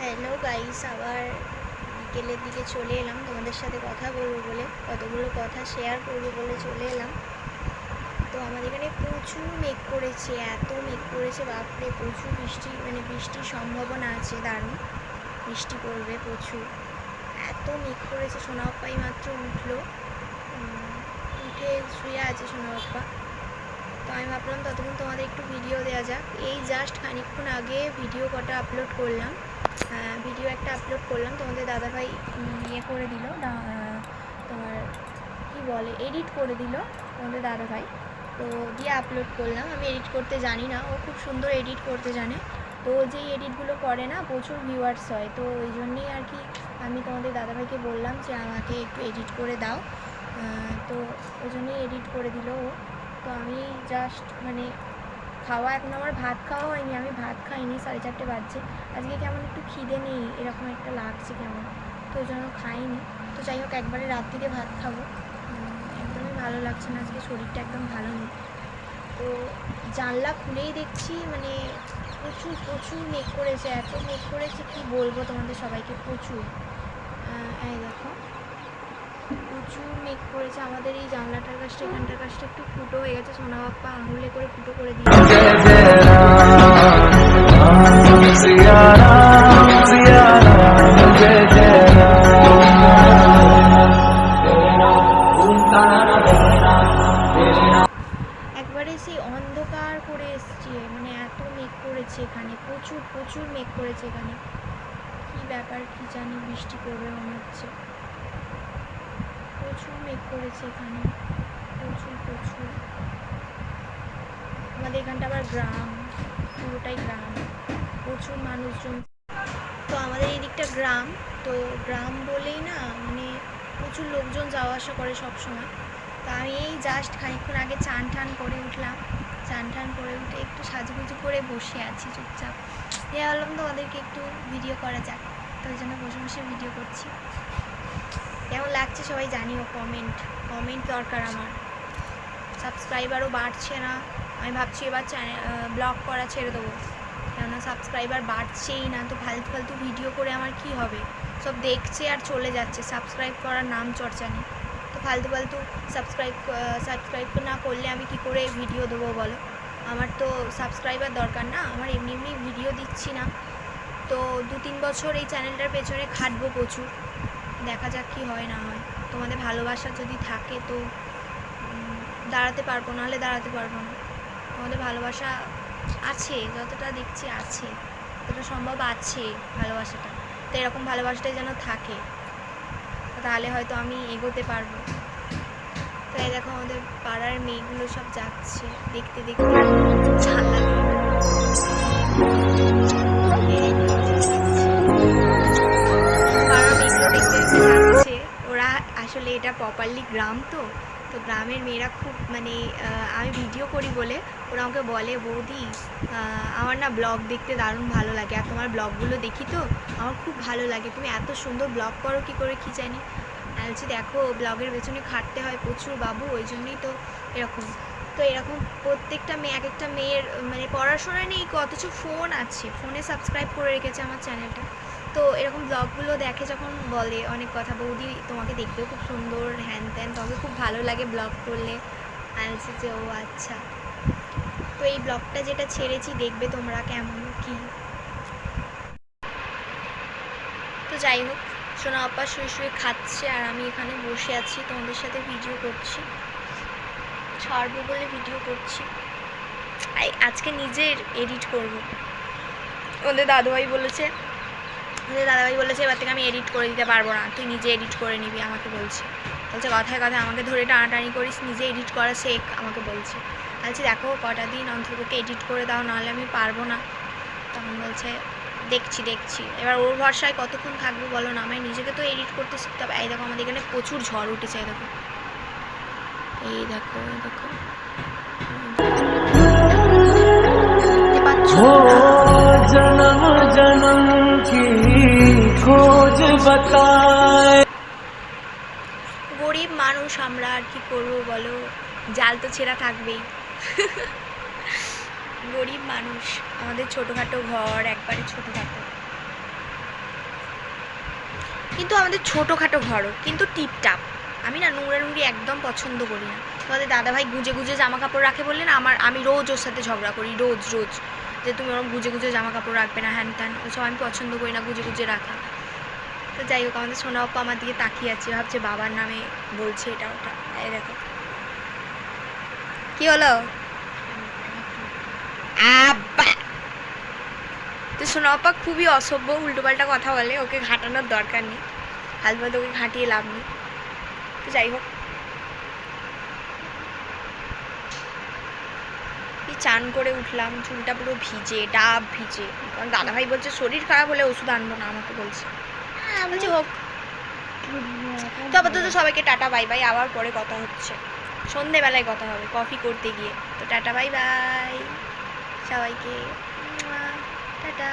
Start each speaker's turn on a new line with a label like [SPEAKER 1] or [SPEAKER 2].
[SPEAKER 1] Hello guys, আবার বিকেলের দিকে চলে এলাম তোমাদের সাথে কথা বলবো বলে, কতগুলো কথা শেয়ার করবো বলে চলে এলাম। তো আমাদের এখানে প্রচুর মেঘ করেছে, এত মেঘ করেছে বাপরে, প্রচুর বৃষ্টি, মানে বৃষ্টির সম্ভাবনা আছে, দারুণ বৃষ্টি পড়বে প্রচুর। এত মেঘ করেছে, সোনাপ্পাই মাত্র উঠলো, উঠে শুয়ে আছে সোনাপ্পা। তো আমি ভাবলাম ততক্ষণ তোমাদের একটু ভিডিও দেওয়া যাক। এই জাস্ট খানিকক্ষণ আগে ভিডিও কটা আপলোড করলাম, ভিডিও একটা আপলোড করলাম, তোমাদের দাদাভাই ইয়ে করে দিল, তোমার কি বলে, এডিট করে দিল তোমাদের দাদাভাই। তো দিয়ে আপলোড করলাম। আমি এডিট করতে জানি না, ও খুব সুন্দর এডিট করতে জানে। তো যেই এডিটগুলো করে না প্রচুর ভিউয়ার্স হয়, তো ওই জন্যেই আর কি আমি তোমাদের দাদাভাইকে বললাম যে আমাকে একটু এডিট করে দাও। তো ওই জন্যই এডিট করে দিল ও। তো আমি জাস্ট মানে খাওয়া, এখন আমার ভাত খাওয়া হয়নি, আমি ভাত খাইনি, 4:30 বাজছে। আজকে কেমন একটু খিদে নেই, এরকম একটা লাগছে কেমন, তো ওই জন্য খাইনি। তো যাই হোক, একবারে রাত্রিরে ভাত খাবো। একদমই ভালো লাগছে না, আজকে শরীরটা একদম ভালো নেই। তো জানলা খুলেই দেখছি মানে প্রচুর প্রচুর মেঘ করেছে, এত মেঘ করেছে কি বলবো তোমাদের সবাইকে, প্রচুর। এই দেখো প্রচুর মেঘ করেছে। আমাদের এই জানলাটার কাছটা, এখানটার কাছটা একটু ফুটো হয়ে গেছে, সোনা বাপ্পা আঙুলে করে ফুটো করে দিয়েছে। একবারে সেই অন্ধকার করে এসছে, মানে এত মেঘ করেছে এখানে, প্রচুর প্রচুর মেঘ করেছে এখানে। কি ব্যাপার কি জানি, বৃষ্টি পড়বে মনে হচ্ছে। প্রচুর মেঘ করেছে এখানে, প্রচুর প্রচুর। আমাদের এখানটা আবার গ্রাম, পুরোটাই গ্রাম, প্রচুর মানুষজন। তো আমাদের এই দিকটা গ্রাম, তো গ্রাম বলেই না মানে প্রচুর লোকজন যাওয়া আসা করে সব সময়। তো আমি এই জাস্ট খানিকক্ষণ আগে চান টান করে উঠলাম, চান টান করে উঠে একটু সাজুগুজু করে বসে আছি চুপচাপ। ভাবলাম তোমাদেরকে একটু ভিডিও করা যাক, তো ওই জন্য বসে বসে ভিডিও করছি। কেমন লাগছে সবাই জানিও, কমেন্ট দরকার আমার। সাবস্ক্রাইবারও বাড়ছে না, আমি ভাবছি এবার ব্লগ করা ছেড়ে দেবো, কেননা সাবস্ক্রাইবার বাড়ছেই না। তো ফালতু ফালতু ভিডিও করে আমার কি হবে, সব দেখছে আর চলে যাচ্ছে, সাবস্ক্রাইব করার নাম চর্চা নেই। তো ফালতু ফালতু সাবস্ক্রাইব না করলে আমি কি করে ভিডিও দেবো বলো। আমার তো সাবস্ক্রাইবার দরকার না, আমার এমনি এমনি ভিডিও দিচ্ছি না। তো 2-3 বছর এই চ্যানেলটার পেছনে খাটবো প্রচুর, দেখা যাক কি হয় না হয়। তোমাদের ভালোবাসা যদি থাকে তো দাঁড়াতে পারবো, নাহলে দাঁড়াতে পারবো না। তোমাদের ভালোবাসা আছে, যতটা দেখছি আছে, যতটা সম্ভব আছে ভালোবাসাটা। তো এরকম ভালোবাসাটাই যেন থাকে, তাহলে হয়তো আমি এগোতে পারবো। তো এই দেখো আমাদের পাড়ার মেয়েগুলো সব যাচ্ছে দেখতে দেখতে, জানলা পাড়ার মেয়েগুলো দেখতে দেখতে যাচ্ছে। ওরা আসলে এটা প্রপারলি গ্রাম, তো গ্রামের মেয়েরা খুব মানে আমি ভিডিও করি বলে ওরা আমাকে বলে, বৌদি আমার না ব্লগ দেখতে দারুণ ভালো লাগে, আর তোমার ব্লগগুলো দেখি তো আমার খুব ভালো লাগে, তুমি এত সুন্দর ব্লগ করো কী করে কী জানি। বলছি দেখো ব্লগের পেছনে খাটতে হয় প্রচুর বাবু, ওই জন্যই তো এরকম। তো এরকম প্রত্যেকটা মেয়ে, এক একটা মেয়ের মানে পড়াশোনা নেই অথচ ফোন আছে, ফোনে সাবস্ক্রাইব করে রেখেছে আমার চ্যানেলটা। তো এরকম ব্লগগুলো দেখে যখন বলে অনেক কথা, বৌদি তোমাকে দেখতেও খুব সুন্দর, হ্যান ত্যান, তোমাকে খুব ভালো লাগে ব্লগ করলে। বলছি যে ও আচ্ছা। তো এই ব্লগটা যেটা ছেড়েছি দেখবে তোমরা কেমন কি। তো যাই হোক, সোনা আপা শুয়ে শুয়ে খাচ্ছে আর আমি এখানে বসে আছি তোমাদের সাথে ভিডিও করছি, ছাড়বো বলে ভিডিও করছি। আজকে নিজের এডিট করব। ওদের দাদাভাই বলেছে এবার থেকে আমি এডিট করে দিতে পারবো না, তুই নিজে এডিট করে নিবি, আমাকে বলছে কথায় কথায় আমাকে ধরে টানাটানি করিস, নিজে এডিট করা শেখ, আমাকে বলছে। বলছি দেখো কটা দিন অন্তর্পক্ষে এডিট করে দাও, নাহলে আমি পারবো না। তখন বলছে দেখছি। এবার ওর ভরসায় কতক্ষণ থাকবো বলো না, আমায় নিজেকে তো এডিট করতে শিখতে হবে। এই দেখো আমাদের এখানে প্রচুর ঝড় উঠেছে, এই দেখো দেখতে পাচ্ছ? জনম জনম কি খোঁজ বাতায়। গরিব মানুষ আমরা, আর কি করবো বলো, জাল তো ছেঁড়া থাকবেই। গরিব মানুষ, আমাদের ছোটোখাটো ঘর, একবারে ছোটোখাটো। কিন্তু আমাদের ছোটোখাটো ঘরও কিন্তু টিপটাপ। আমি না নোংরানুংরি একদম পছন্দ করি না। তোমাদের দাদাভাই গুজে গুজে জামা কাপড় রাখে বললে না, আমি রোজ ওর সাথে ঝগড়া করি, রোজ রোজ, যে তুমি ওরকম গুজে গুজে জামা কাপড় রাখবে না, হ্যান ত্যান, ওসব আমি পছন্দ করি না গুজে গুজে রাখা। তো যাই হোক, আমাদের সোনা বাপ্পা আমার দিকে তাকিয়ে আছে, ভাবছে বাবার নামে বলছে এটা ওটা। এই দেখো কি হলো, তো সোনা বাপ্পা খুবই অসভ্য, উল্টোপাল্টা কথা বলে, ওকে ঘাটানোর দরকার নেই, হালবাদ ওকে ঘাঁটিয়ে লাভ নেই। তো যাই হোক, চান করে উঠলাম, চুলটা পুরো ভিজে, ডাব ভিজে, কারণ দাদাভাই বলছে শরীর খারাপ হলে ওষুধ আনবো না, আমাকে বলছে। বলছে হোক। তো আপাতত সবাইকে টাটা বাই বাই, আবার পরে কথা হচ্ছে, সন্ধেবেলায় কথা হবে কফি করতে গিয়ে। তো টাটা বাই বাই সবাইকে, টাটা।